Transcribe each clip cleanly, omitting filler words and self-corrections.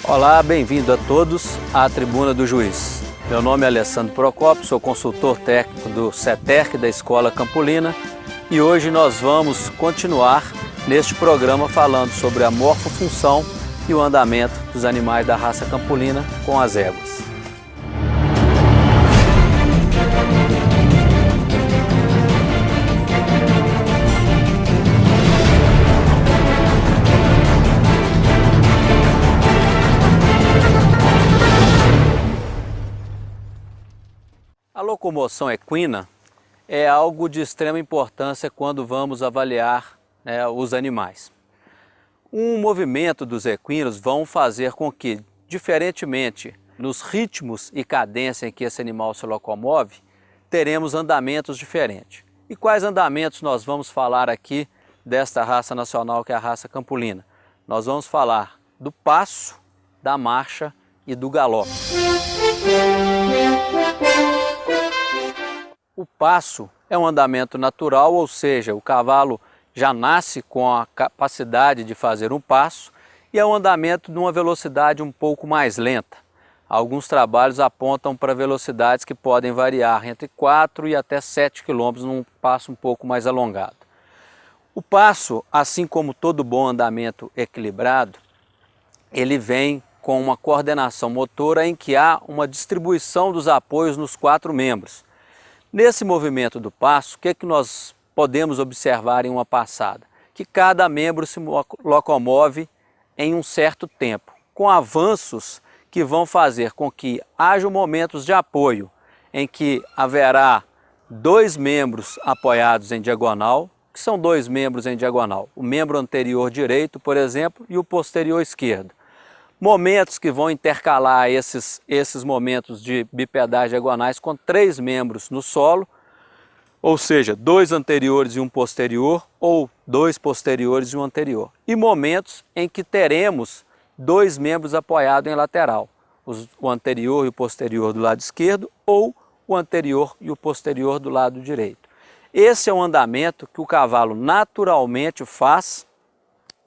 Olá, bem-vindo a todos à Tribuna do Juiz. Meu nome é Alessandro Procópio, sou consultor técnico do CETERC da Escola Campolina e hoje nós vamos continuar neste programa falando sobre a morfofunção e o andamento dos animais da raça campolina com as éguas. A locomoção equina é algo de extrema importância quando vamos avaliar os animais. Um movimento dos equinos vão fazer com que, diferentemente nos ritmos e cadência em que esse animal se locomove, teremos andamentos diferentes. E quais andamentos nós vamos falar aqui desta raça nacional que é a raça campolina? Nós vamos falar do passo, da marcha e do galope. O passo é um andamento natural, ou seja, o cavalo já nasce com a capacidade de fazer um passo e é um andamento de uma velocidade um pouco mais lenta. Alguns trabalhos apontam para velocidades que podem variar entre 4 e até 7 km num passo um pouco mais alongado. O passo, assim como todo bom andamento equilibrado, ele vem com uma coordenação motora em que há uma distribuição dos apoios nos 4 membros. Nesse movimento do passo, o que nós podemos observar em uma passada? Que cada membro se locomove em um certo tempo, com avanços que vão fazer com que haja momentos de apoio, em que haverá 2 membros apoiados em diagonal, que são 2 membros em diagonal, o membro anterior direito, por exemplo, e o posterior esquerdo. Momentos que vão intercalar esses momentos de bipedais diagonais com 3 membros no solo, ou seja, 2 anteriores e um posterior, ou 2 posteriores e um anterior. E momentos em que teremos 2 membros apoiados em lateral, o anterior e o posterior do lado esquerdo, ou o anterior e o posterior do lado direito. Esse é um andamento que o cavalo naturalmente faz,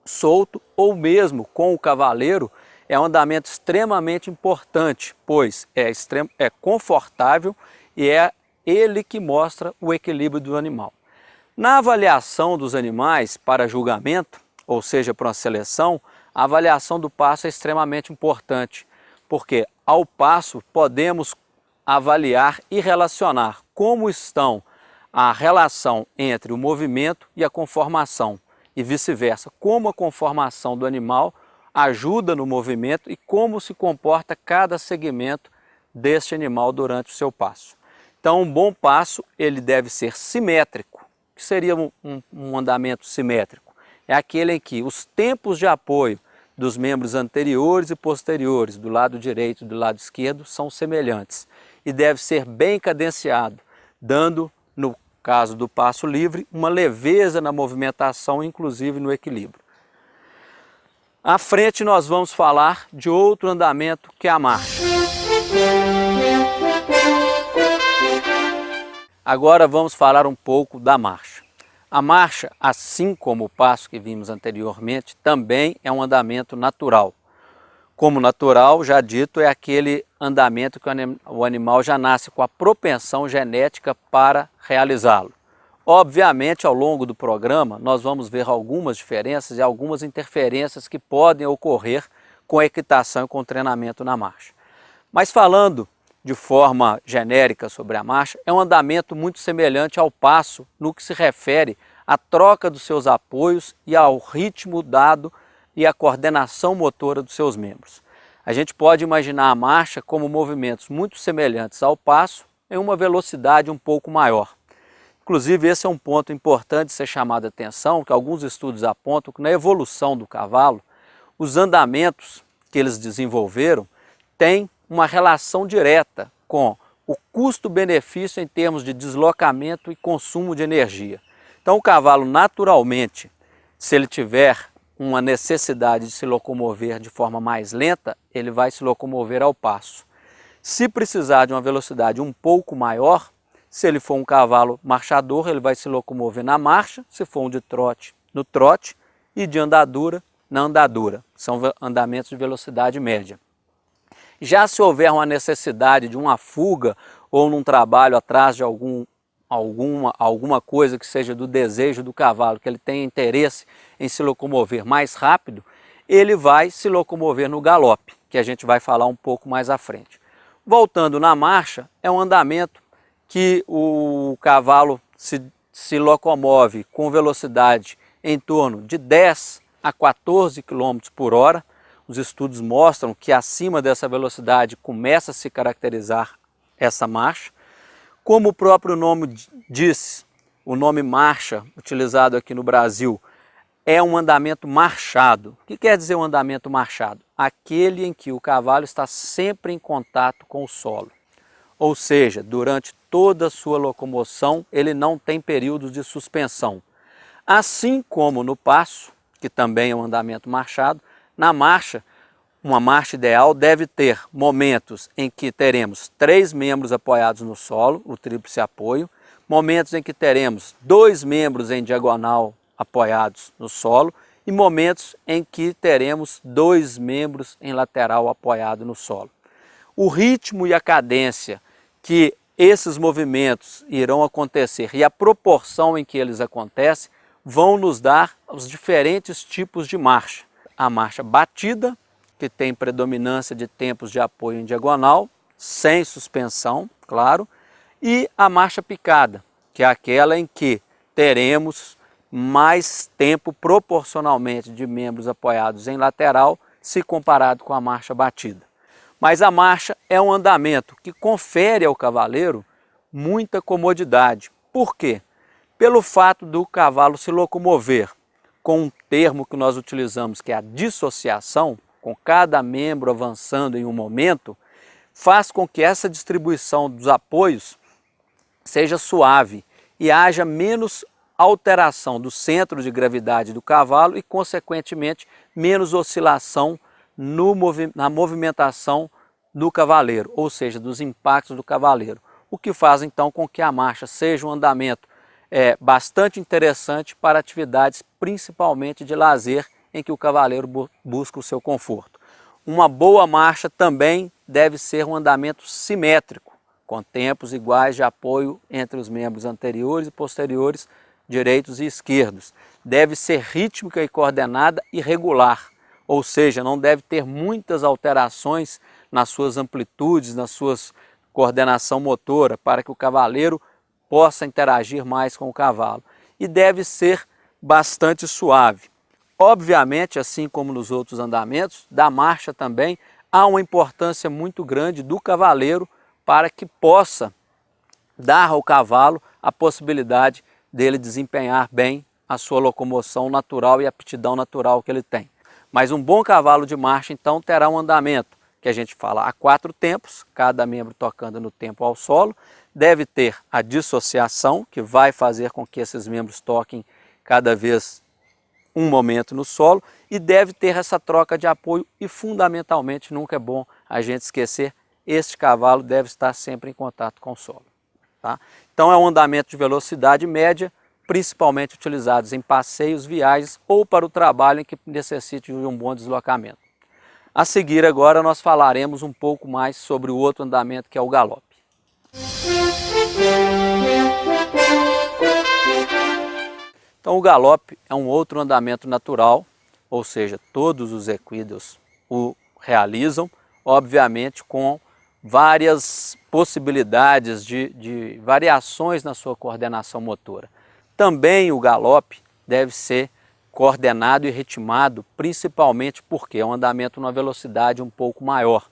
solto, ou mesmo com o cavaleiro. É um andamento extremamente importante, pois é confortável e é ele que mostra o equilíbrio do animal. Na avaliação dos animais para julgamento, ou seja, para uma seleção, a avaliação do passo é extremamente importante, porque ao passo podemos avaliar e relacionar como estão a relação entre o movimento e a conformação, e vice-versa, como a conformação do animal ajuda no movimento e como se comporta cada segmento deste animal durante o seu passo. Então, um bom passo ele deve ser simétrico. O que seria um andamento simétrico? É aquele em que os tempos de apoio dos membros anteriores e posteriores, do lado direito e do lado esquerdo, são semelhantes e deve ser bem cadenciado, dando, no caso do passo livre, uma leveza na movimentação, inclusive no equilíbrio. À frente nós vamos falar de outro andamento que é a marcha. Agora vamos falar um pouco da marcha. A marcha, assim como o passo que vimos anteriormente, também é um andamento natural. Como natural, já dito, é aquele andamento que o animal já nasce com a propensão genética para realizá-lo. Obviamente, ao longo do programa, nós vamos ver algumas diferenças e algumas interferências que podem ocorrer com a equitação e com o treinamento na marcha. Mas falando de forma genérica sobre a marcha, é um andamento muito semelhante ao passo no que se refere à troca dos seus apoios e ao ritmo dado e à coordenação motora dos seus membros. A gente pode imaginar a marcha como movimentos muito semelhantes ao passo em uma velocidade um pouco maior. Inclusive, esse é um ponto importante de ser chamado a atenção, que alguns estudos apontam que na evolução do cavalo, os andamentos que eles desenvolveram têm uma relação direta com o custo-benefício em termos de deslocamento e consumo de energia. Então, o cavalo, naturalmente, se ele tiver uma necessidade de se locomover de forma mais lenta, ele vai se locomover ao passo. Se precisar de uma velocidade um pouco maior, se ele for um cavalo marchador, ele vai se locomover na marcha, se for um de trote, no trote, e de andadura, na andadura. São andamentos de velocidade média. Já se houver uma necessidade de uma fuga ou num trabalho atrás de alguma coisa que seja do desejo do cavalo, que ele tenha interesse em se locomover mais rápido, ele vai se locomover no galope, que a gente vai falar um pouco mais à frente. Voltando na marcha, é um andamento que o cavalo se locomove com velocidade em torno de 10 a 14 km por hora. Os estudos mostram que acima dessa velocidade começa a se caracterizar essa marcha. Como o próprio nome diz, o nome marcha, utilizado aqui no Brasil, é um andamento marchado. O que quer dizer um andamento marchado? Aquele em que o cavalo está sempre em contato com o solo. Ou seja, durante toda a sua locomoção, ele não tem períodos de suspensão. Assim como no passo, que também é um andamento marchado, na marcha, uma marcha ideal deve ter momentos em que teremos 3 membros apoiados no solo, o tríplice apoio, momentos em que teremos 2 membros em diagonal apoiados no solo e momentos em que teremos 2 membros em lateral apoiado no solo. O ritmo e a cadência que esses movimentos irão acontecer e a proporção em que eles acontecem vão nos dar os diferentes tipos de marcha. A marcha batida, que tem predominância de tempos de apoio em diagonal, sem suspensão, claro, e a marcha picada, que é aquela em que teremos mais tempo proporcionalmente de membros apoiados em lateral, se comparado com a marcha batida. Mas a marcha é um andamento que confere ao cavaleiro muita comodidade. Por quê? Pelo fato do cavalo se locomover com um termo que nós utilizamos, que é a dissociação, com cada membro avançando em um momento, faz com que essa distribuição dos apoios seja suave e haja menos alteração do centro de gravidade do cavalo e, consequentemente, menos oscilação na movimentação do cavaleiro, ou seja, dos impactos do cavaleiro. O que faz então com que a marcha seja um andamento bastante interessante para atividades principalmente de lazer, em que o cavaleiro busca o seu conforto. Uma boa marcha também deve ser um andamento simétrico, com tempos iguais de apoio entre os membros anteriores e posteriores, direitos e esquerdos. Deve ser rítmica e coordenada e regular, ou seja, não deve ter muitas alterações nas suas amplitudes, nas suas coordenação motora, para que o cavaleiro possa interagir mais com o cavalo. E deve ser bastante suave. Obviamente, assim como nos outros andamentos, da marcha também há uma importância muito grande do cavaleiro para que possa dar ao cavalo a possibilidade dele desempenhar bem a sua locomoção natural e a aptidão natural que ele tem. Mas um bom cavalo de marcha, então, terá um andamento que a gente fala a 4 tempos, cada membro tocando no tempo ao solo. Deve ter a dissociação, que vai fazer com que esses membros toquem cada vez um momento no solo, e deve ter essa troca de apoio e, fundamentalmente, nunca é bom a gente esquecer, este cavalo deve estar sempre em contato com o solo. Tá? Então é um andamento de velocidade média, principalmente utilizados em passeios, viagens ou para o trabalho em que necessite de um bom deslocamento. A seguir agora nós falaremos um pouco mais sobre o outro andamento, que é o galope. Então o galope é um outro andamento natural, ou seja, todos os equídeos o realizam, obviamente com várias possibilidades de variações na sua coordenação motora. Também o galope deve ser coordenado e ritmado, principalmente porque é um andamento numa velocidade um pouco maior,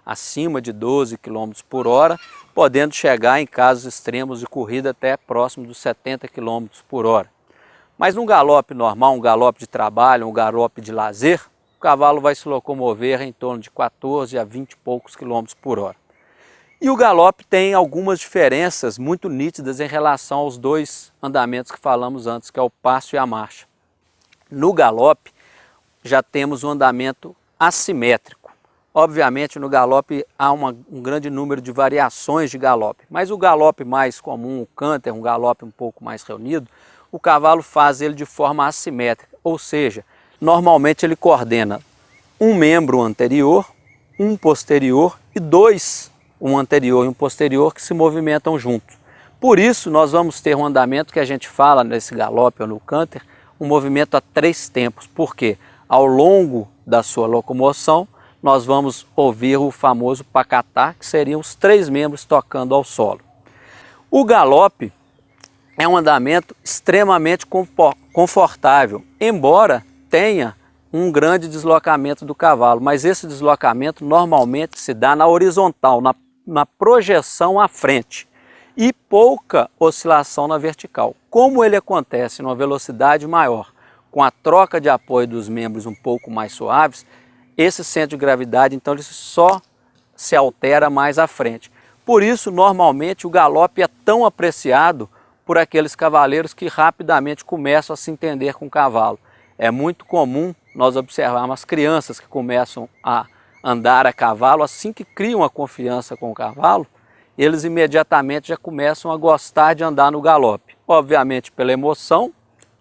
acima de 12 km por hora, podendo chegar em casos extremos de corrida até próximo dos 70 km por hora. Mas num galope normal, um galope de trabalho, um galope de lazer, o cavalo vai se locomover em torno de 14 a 20 e poucos quilômetros por hora. E o galope tem algumas diferenças muito nítidas em relação aos dois andamentos que falamos antes, que é o passo e a marcha. No galope já temos um andamento assimétrico. Obviamente no galope há um grande número de variações de galope, mas o galope mais comum, o canter, um galope um pouco mais reunido, o cavalo faz ele de forma assimétrica, ou seja, normalmente ele coordena um membro anterior, um posterior e dois, um anterior e um posterior, que se movimentam juntos. Por isso nós vamos ter um andamento que a gente fala nesse galope ou no canter, um movimento a 3 tempos, porque ao longo da sua locomoção nós vamos ouvir o famoso pacatá, que seriam os 3 membros tocando ao solo. O galope é um andamento extremamente confortável, embora tenha um grande deslocamento do cavalo, mas esse deslocamento normalmente se dá na horizontal, na projeção à frente, e pouca oscilação na vertical. Como ele acontece numa velocidade maior, com a troca de apoio dos membros um pouco mais suaves, esse centro de gravidade então ele só se altera mais à frente. Por isso, normalmente, o galope é tão apreciado por aqueles cavaleiros que rapidamente começam a se entender com o cavalo. É muito comum nós observarmos as crianças que começam a andar a cavalo, assim que criam a confiança com o cavalo, eles imediatamente já começam a gostar de andar no galope. Obviamente pela emoção,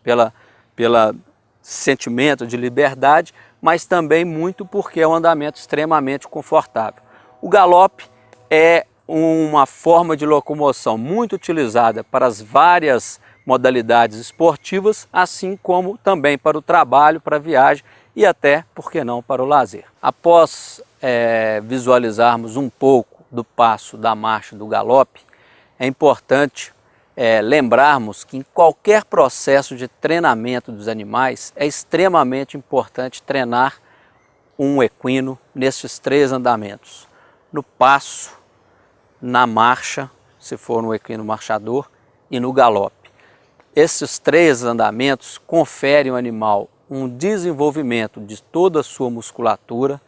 pela sentimento de liberdade, mas também muito porque é um andamento extremamente confortável. O galope é uma forma de locomoção muito utilizada para as várias modalidades esportivas, assim como também para o trabalho, para a viagem e até, por que não, para o lazer. Após visualizarmos um pouco do passo, da marcha, do galope, é importante lembrarmos que em qualquer processo de treinamento dos animais é extremamente importante treinar um equino nesses 3 andamentos: no passo, na marcha, se for um equino marchador, e no galope. Esses 3 andamentos conferem ao animal um desenvolvimento de toda a sua musculatura,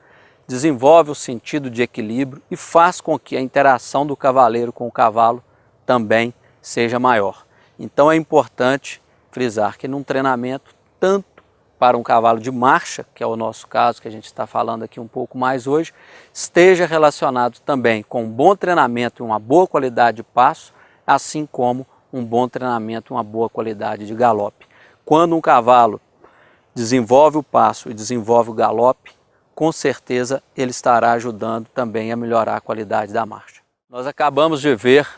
desenvolve o sentido de equilíbrio e faz com que a interação do cavaleiro com o cavalo também seja maior. Então é importante frisar que num treinamento, tanto para um cavalo de marcha, que é o nosso caso, que a gente está falando aqui um pouco mais hoje, esteja relacionado também com um bom treinamento e uma boa qualidade de passo, assim como um bom treinamento e uma boa qualidade de galope. Quando um cavalo desenvolve o passo e desenvolve o galope, com certeza ele estará ajudando também a melhorar a qualidade da marcha. Nós acabamos de ver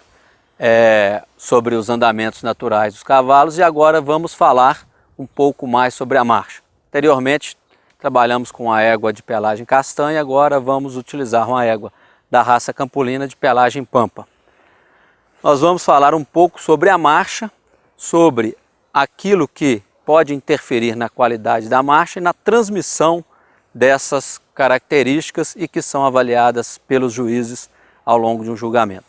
sobre os andamentos naturais dos cavalos e agora vamos falar um pouco mais sobre a marcha. Anteriormente trabalhamos com a égua de pelagem castanha, agora vamos utilizar uma égua da raça Campolina de pelagem pampa. Nós vamos falar um pouco sobre a marcha, sobre aquilo que pode interferir na qualidade da marcha e na transmissão dessas características e que são avaliadas pelos juízes ao longo de um julgamento.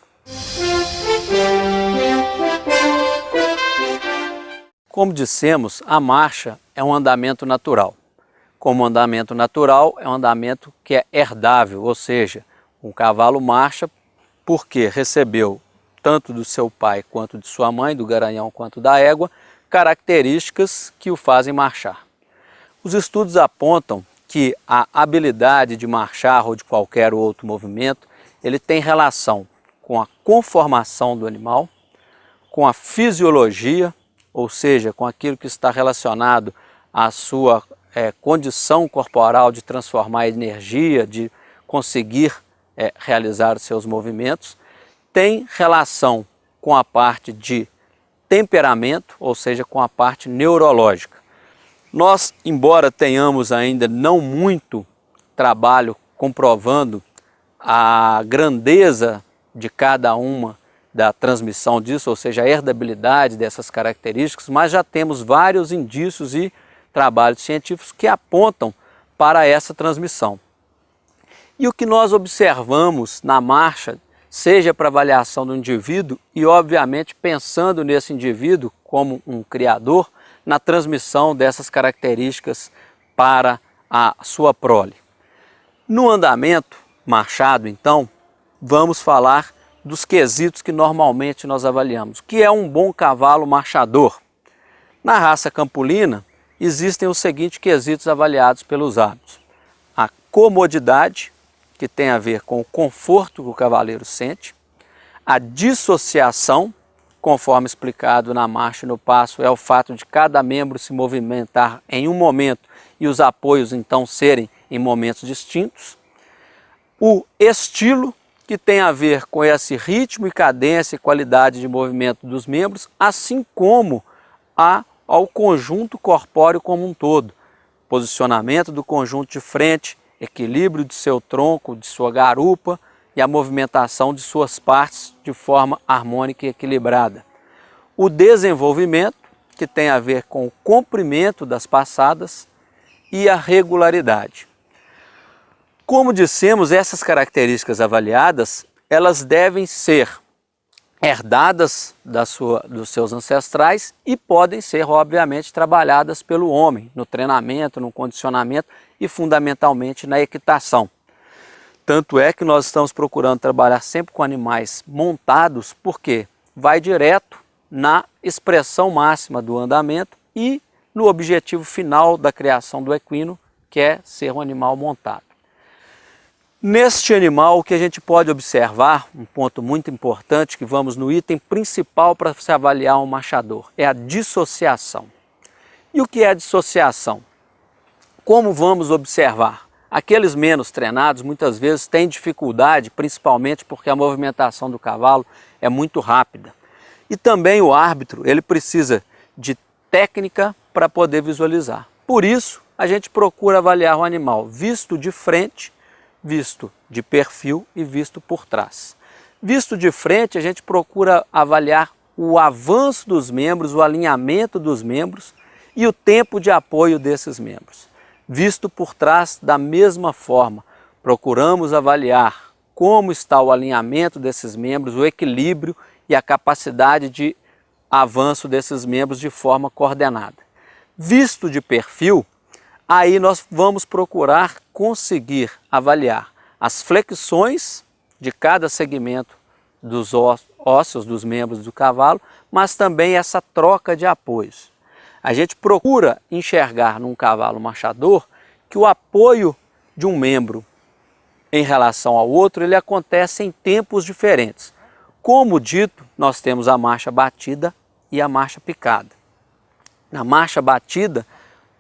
Como dissemos, a marcha é um andamento natural. Como andamento natural, é um andamento que é herdável, ou seja, um cavalo marcha porque recebeu, tanto do seu pai quanto de sua mãe, do garanhão quanto da égua, características que o fazem marchar. Os estudos apontam que a habilidade de marchar ou de qualquer outro movimento, ele tem relação com a conformação do animal, com a fisiologia, ou seja, com aquilo que está relacionado à sua condição corporal de transformar energia, de conseguir realizar os seus movimentos, tem relação com a parte de temperamento, ou seja, com a parte neurológica. Nós, embora tenhamos ainda não muito trabalho comprovando a grandeza de cada uma da transmissão disso, ou seja, a herdabilidade dessas características, mas já temos vários indícios e trabalhos científicos que apontam para essa transmissão. E o que nós observamos na marcha, seja para avaliação do indivíduo e, obviamente, pensando nesse indivíduo como um criador, na transmissão dessas características para a sua prole. No andamento marchado, então, vamos falar dos quesitos que normalmente nós avaliamos. O que é um bom cavalo marchador? Na raça Campolina, existem os seguintes quesitos avaliados pelos árbitros: a comodidade, que tem a ver com o conforto que o cavaleiro sente, a dissociação, conforme explicado na marcha e no passo, é o fato de cada membro se movimentar em um momento e os apoios então serem em momentos distintos. O estilo, que tem a ver com esse ritmo e cadência e qualidade de movimento dos membros, assim como ao conjunto corpóreo como um todo. Posicionamento do conjunto de frente, equilíbrio de seu tronco, de sua garupa e a movimentação de suas partes de forma harmônica e equilibrada. O desenvolvimento, que tem a ver com o comprimento das passadas, e a regularidade. Como dissemos, essas características avaliadas, elas devem ser herdadas dos seus ancestrais e podem ser, obviamente, trabalhadas pelo homem no treinamento, no condicionamento e, fundamentalmente, na equitação. Tanto é que nós estamos procurando trabalhar sempre com animais montados, porque vai direto na expressão máxima do andamento e no objetivo final da criação do equino, que é ser um animal montado. Neste animal, o que a gente pode observar, um ponto muito importante, que vamos no item principal para se avaliar um marchador, é a dissociação. E o que é a dissociação? Como vamos observar? Aqueles menos treinados muitas vezes têm dificuldade, principalmente porque a movimentação do cavalo é muito rápida. E também o árbitro, ele precisa de técnica para poder visualizar. Por isso, a gente procura avaliar o animal visto de frente, visto de perfil e visto por trás. Visto de frente, a gente procura avaliar o avanço dos membros, o alinhamento dos membros e o tempo de apoio desses membros. Visto por trás, da mesma forma, procuramos avaliar como está o alinhamento desses membros, o equilíbrio e a capacidade de avanço desses membros de forma coordenada. Visto de perfil, aí nós vamos procurar conseguir avaliar as flexões de cada segmento dos ósseos dos membros do cavalo, mas também essa troca de apoios. A gente procura enxergar num cavalo marchador que o apoio de um membro em relação ao outro, ele acontece em tempos diferentes. Como dito, nós temos a marcha batida e a marcha picada. Na marcha batida,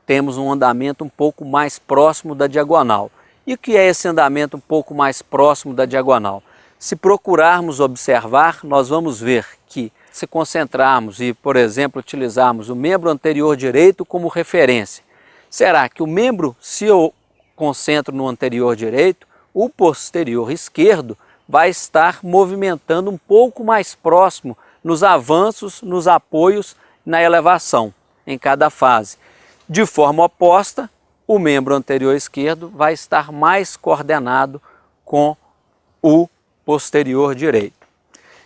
temos um andamento um pouco mais próximo da diagonal. E o que é esse andamento um pouco mais próximo da diagonal? Se procurarmos observar, nós vamos ver que, se concentrarmos e, por exemplo, utilizarmos o membro anterior direito como referência, será que o membro, se eu concentro no anterior direito, o posterior esquerdo vai estar movimentando um pouco mais próximo nos avanços, nos apoios, na elevação, em cada fase. De forma oposta, o membro anterior esquerdo vai estar mais coordenado com o posterior direito.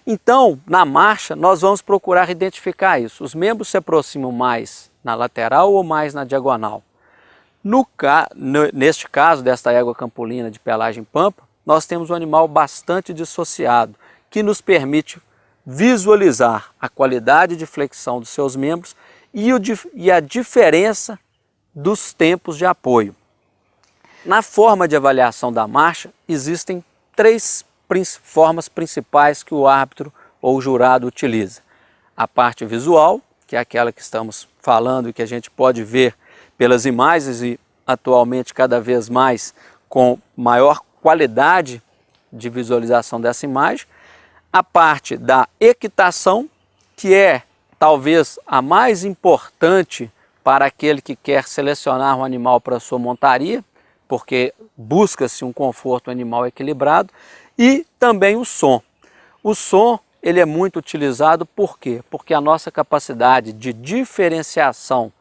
Então, na marcha, nós vamos procurar identificar isso. Os membros se aproximam mais na lateral ou mais na diagonal. Neste caso, desta égua campolina de pelagem pampa, nós temos um animal bastante dissociado, que nos permite visualizar a qualidade de flexão dos seus membros e a diferença dos tempos de apoio. Na forma de avaliação da marcha, existem três formas principais que o árbitro ou o jurado utiliza. A parte visual, que é aquela que estamos falando e que a gente pode ver pelas imagens e atualmente cada vez mais com maior qualidade de visualização dessa imagem. A parte da equitação, que é talvez a mais importante para aquele que quer selecionar um animal para sua montaria, porque busca-se um conforto animal equilibrado, e também o som. O som, ele é muito utilizado por quê? Porque a nossa capacidade de diferenciação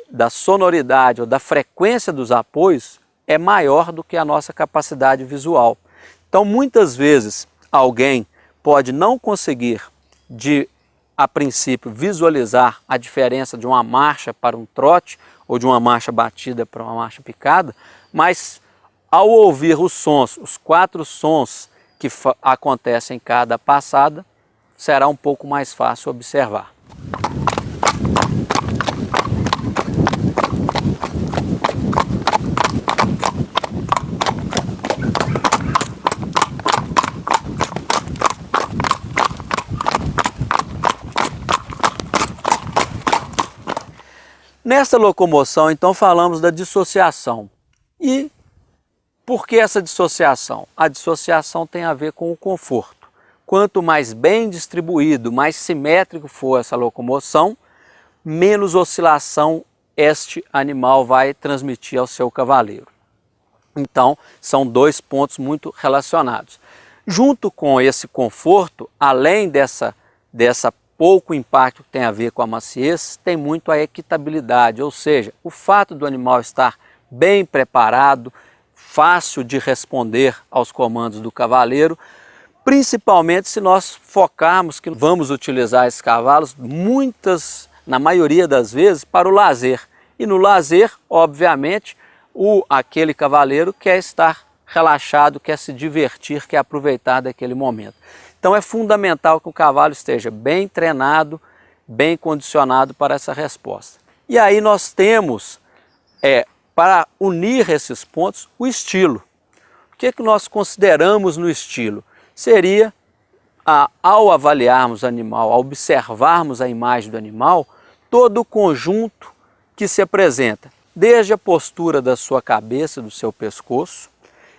da sonoridade ou da frequência dos apoios é maior do que a nossa capacidade visual. Então, muitas vezes, alguém pode não conseguir, a princípio, visualizar a diferença de uma marcha para um trote ou de uma marcha batida para uma marcha picada, mas ao ouvir os sons, os 4 sons que acontecem em cada passada, será um pouco mais fácil observar. Nessa locomoção, então, falamos da dissociação. E por que essa dissociação? A dissociação tem a ver com o conforto. Quanto mais bem distribuído, mais simétrico for essa locomoção, menos oscilação este animal vai transmitir ao seu cavaleiro. Então, são dois pontos muito relacionados. Junto com esse conforto, além dessa pouco impacto que tem a ver com a maciez, tem muito a equitabilidade, ou seja, o fato do animal estar bem preparado, fácil de responder aos comandos do cavaleiro, principalmente se nós focarmos que vamos utilizar esses cavalos, na maioria das vezes, para o lazer. E no lazer, obviamente, aquele cavaleiro quer estar relaxado, quer se divertir, quer aproveitar daquele momento. Então é fundamental que o cavalo esteja bem treinado, bem condicionado para essa resposta. E aí nós temos, para unir esses pontos, o estilo. O que nós consideramos no estilo? Seria, ao avaliarmos o animal, ao observarmos a imagem do animal, todo o conjunto que se apresenta, desde a postura da sua cabeça, do seu pescoço.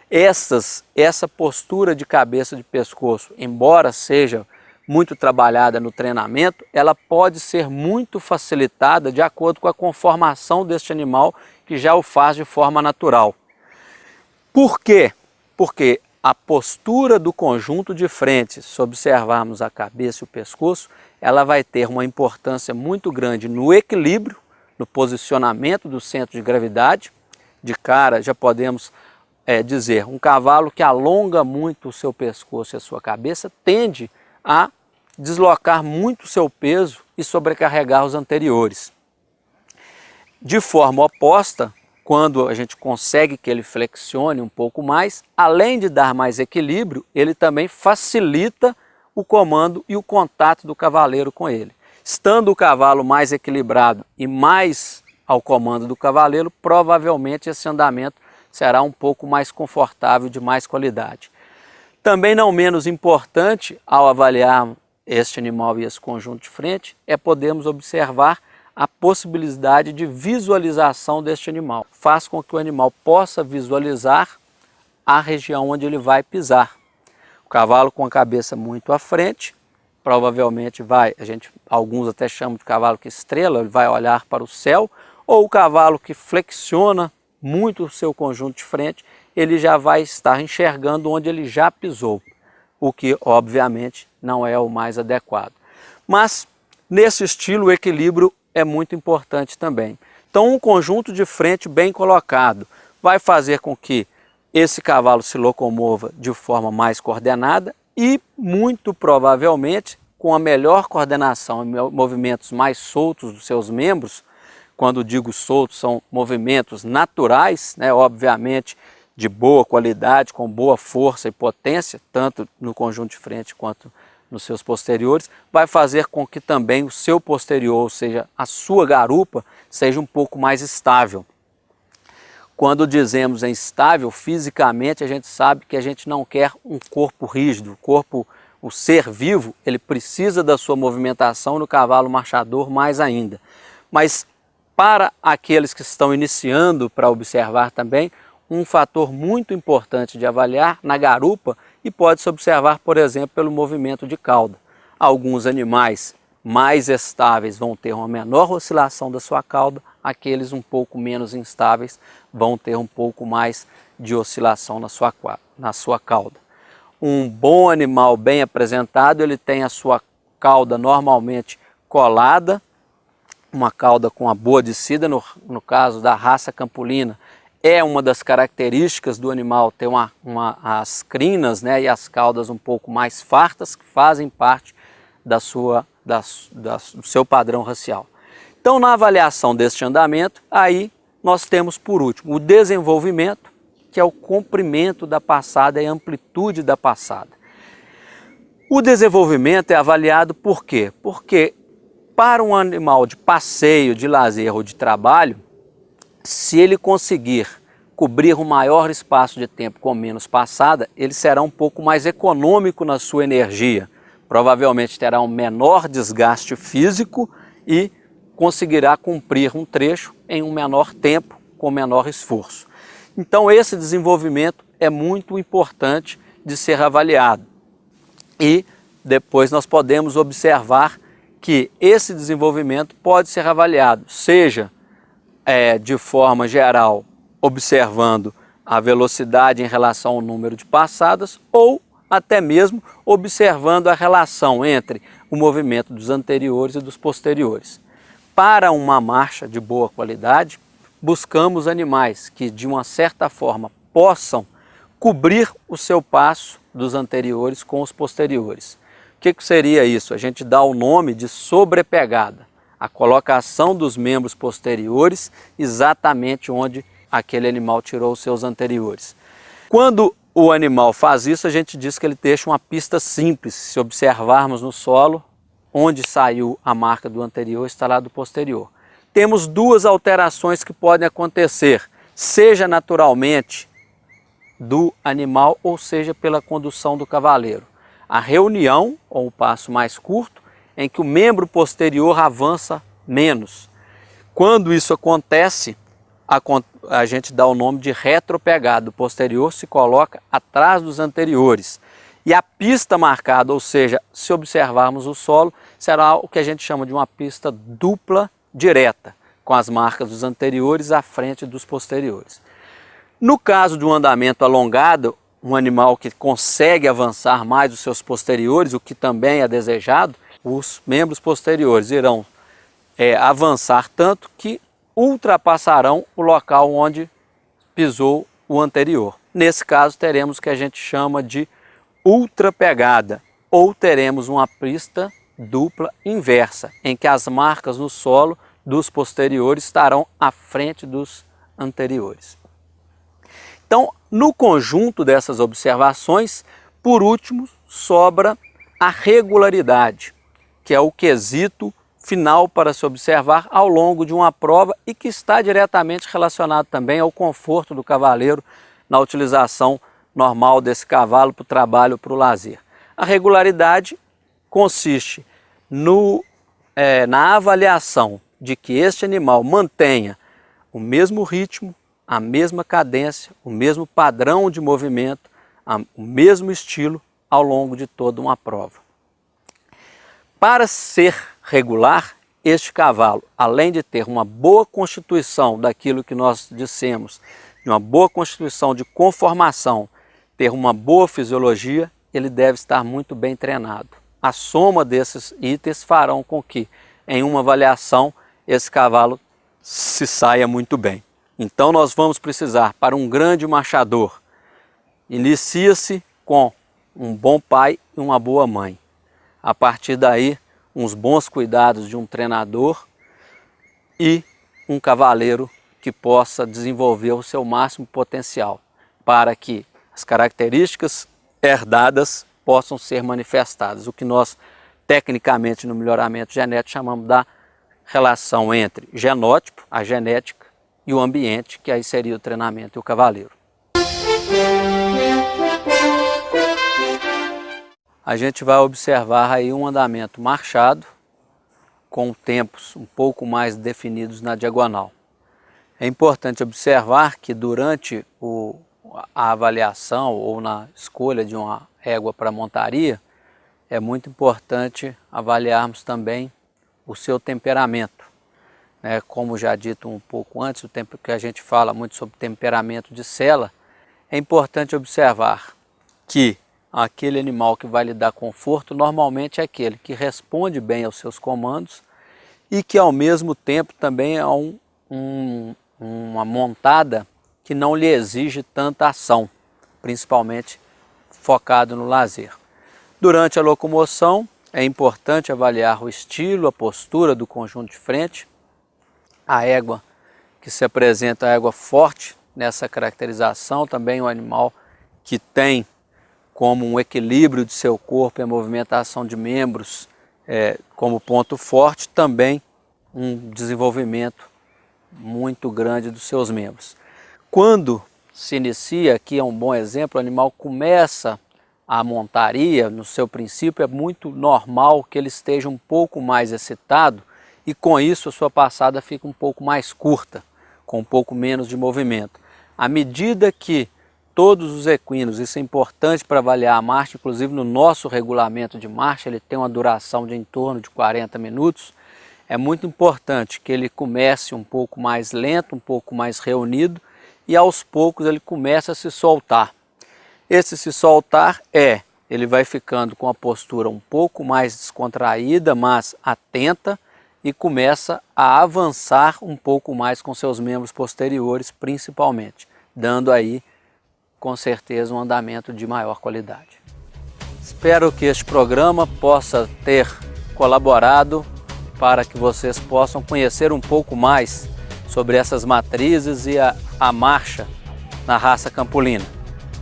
Essa postura de cabeça de pescoço, embora seja muito trabalhada no treinamento, ela pode ser muito facilitada de acordo com a conformação deste animal que já o faz de forma natural. Por quê? Porque a postura do conjunto de frente, se observarmos a cabeça e o pescoço, ela vai ter uma importância muito grande no equilíbrio, no posicionamento do centro de gravidade. De cara já podemos dizer, um cavalo que alonga muito o seu pescoço e a sua cabeça tende a deslocar muito o seu peso e sobrecarregar os anteriores. De forma oposta, quando a gente consegue que ele flexione um pouco mais, além de dar mais equilíbrio, ele também facilita o comando e o contato do cavaleiro com ele. Estando o cavalo mais equilibrado e mais ao comando do cavaleiro, provavelmente esse andamento será um pouco mais confortável, de mais qualidade. Também não menos importante, ao avaliar este animal e esse conjunto de frente, podermos observar a possibilidade de visualização deste animal. Faz com que o animal possa visualizar a região onde ele vai pisar. O cavalo com a cabeça muito à frente, provavelmente alguns até chamam de cavalo que estrela, ele vai olhar para o céu, ou o cavalo que flexiona muito o seu conjunto de frente, ele já vai estar enxergando onde ele já pisou, o que obviamente não é o mais adequado. Mas nesse estilo o equilíbrio é muito importante também. Então um conjunto de frente bem colocado vai fazer com que esse cavalo se locomova de forma mais coordenada e muito provavelmente com a melhor coordenação e movimentos mais soltos dos seus membros. Quando digo soltos, são movimentos naturais, obviamente de boa qualidade, com boa força e potência, tanto no conjunto de frente quanto nos seus posteriores, vai fazer com que também o seu posterior, ou seja, a sua garupa, seja um pouco mais estável. Quando dizemos em estável, fisicamente a gente sabe que a gente não quer um corpo rígido. O ser vivo, ele precisa da sua movimentação, no cavalo marchador mais ainda. Mas para aqueles que estão iniciando para observar também, um fator muito importante de avaliar na garupa, e pode-se observar, por exemplo, pelo movimento de cauda. Alguns animais mais estáveis vão ter uma menor oscilação da sua cauda, aqueles um pouco menos instáveis vão ter um pouco mais de oscilação na sua cauda. Um bom animal bem apresentado, ele tem a sua cauda normalmente colada, uma cauda com uma boa descida, no caso da raça campulina, é uma das características do animal ter as crinas, e as caudas um pouco mais fartas, que fazem parte do seu padrão racial. Então, na avaliação deste andamento, aí nós temos por último o desenvolvimento, que é o comprimento da passada e a amplitude da passada. O desenvolvimento é avaliado por quê? Porque para um animal de passeio, de lazer ou de trabalho, se ele conseguir cobrir um maior espaço de tempo com menos passada, ele será um pouco mais econômico na sua energia. Provavelmente terá um menor desgaste físico e conseguirá cumprir um trecho em um menor tempo, com menor esforço. Então esse desenvolvimento é muito importante de ser avaliado. E depois nós podemos observar que esse desenvolvimento pode ser avaliado, seja de forma geral, observando a velocidade em relação ao número de passadas, ou até mesmo observando a relação entre o movimento dos anteriores e dos posteriores. Para uma marcha de boa qualidade, buscamos animais que, de uma certa forma, possam cobrir o seu passo dos anteriores com os posteriores. O que seria isso? A gente dá o nome de sobrepegada, a colocação dos membros posteriores exatamente onde aquele animal tirou os seus anteriores. Quando o animal faz isso, a gente diz que ele deixa uma pista simples. Se observarmos no solo, onde saiu a marca do anterior está lá do posterior. Temos duas alterações que podem acontecer, seja naturalmente do animal ou seja pela condução do cavaleiro. A reunião, ou o passo mais curto, em que o membro posterior avança menos. Quando isso acontece, a gente dá o nome de retropegada. O posterior se coloca atrás dos anteriores. E a pista marcada, ou seja, se observarmos o solo, será o que a gente chama de uma pista dupla direta, com as marcas dos anteriores à frente dos posteriores. No caso de um andamento alongado, um animal que consegue avançar mais os seus posteriores, o que também é desejado, os membros posteriores irão avançar tanto que ultrapassarão o local onde pisou o anterior. Nesse caso, teremos o que a gente chama de ultrapegada, ou teremos uma pista dupla inversa, em que as marcas no solo dos posteriores estarão à frente dos anteriores. Então, no conjunto dessas observações, por último, sobra a regularidade, que é o quesito final para se observar ao longo de uma prova e que está diretamente relacionado também ao conforto do cavaleiro na utilização normal desse cavalo para o trabalho, para o lazer. A regularidade consiste na avaliação de que este animal mantenha o mesmo ritmo, a mesma cadência, o mesmo padrão de movimento, o mesmo estilo ao longo de toda uma prova. Para ser regular, este cavalo, além de ter uma boa constituição daquilo que nós dissemos, uma boa constituição de conformação, ter uma boa fisiologia, ele deve estar muito bem treinado. A soma desses itens farão com que, em uma avaliação, esse cavalo se saia muito bem. Então nós vamos precisar, para um grande marchador, inicia-se com um bom pai e uma boa mãe. A partir daí, uns bons cuidados de um treinador e um cavaleiro que possa desenvolver o seu máximo potencial, para que as características herdadas possam ser manifestadas, o que nós, tecnicamente, no melhoramento genético, chamamos da relação entre genótipo, a genética, e o ambiente, que aí seria o treinamento e o cavaleiro. A gente vai observar aí um andamento marchado, com tempos um pouco mais definidos na diagonal. É importante observar que durante a avaliação ou na escolha de uma égua para montaria, é muito importante avaliarmos também o seu temperamento. Como já dito um pouco antes, o tempo que a gente fala muito sobre temperamento de sela, é importante observar que aquele animal que vai lhe dar conforto normalmente é aquele que responde bem aos seus comandos e que ao mesmo tempo também é uma montada que não lhe exige tanta ação, principalmente focado no lazer. Durante a locomoção é importante avaliar o estilo, a postura do conjunto de frente. A égua que se apresenta, a égua forte nessa caracterização, também um animal que tem como um equilíbrio de seu corpo e a movimentação de membros como ponto forte, também um desenvolvimento muito grande dos seus membros. Quando se inicia, aqui é um bom exemplo, o animal começa a montaria, no seu princípio é muito normal que ele esteja um pouco mais excitado e com isso a sua passada fica um pouco mais curta, com um pouco menos de movimento. À medida que todos os equinos, isso é importante para avaliar a marcha, inclusive no nosso regulamento de marcha, ele tem uma duração de em torno de 40 minutos, é muito importante que ele comece um pouco mais lento, um pouco mais reunido, e aos poucos ele começa a se soltar. Esse se soltar ele vai ficando com a postura um pouco mais descontraída, mas atenta, e começa a avançar um pouco mais com seus membros posteriores, principalmente, dando aí, com certeza, um andamento de maior qualidade. Espero que este programa possa ter colaborado para que vocês possam conhecer um pouco mais sobre essas matrizes e a marcha na raça Campolina.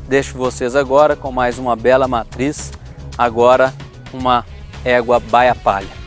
Deixo vocês agora com mais uma bela matriz, agora uma égua baia palha.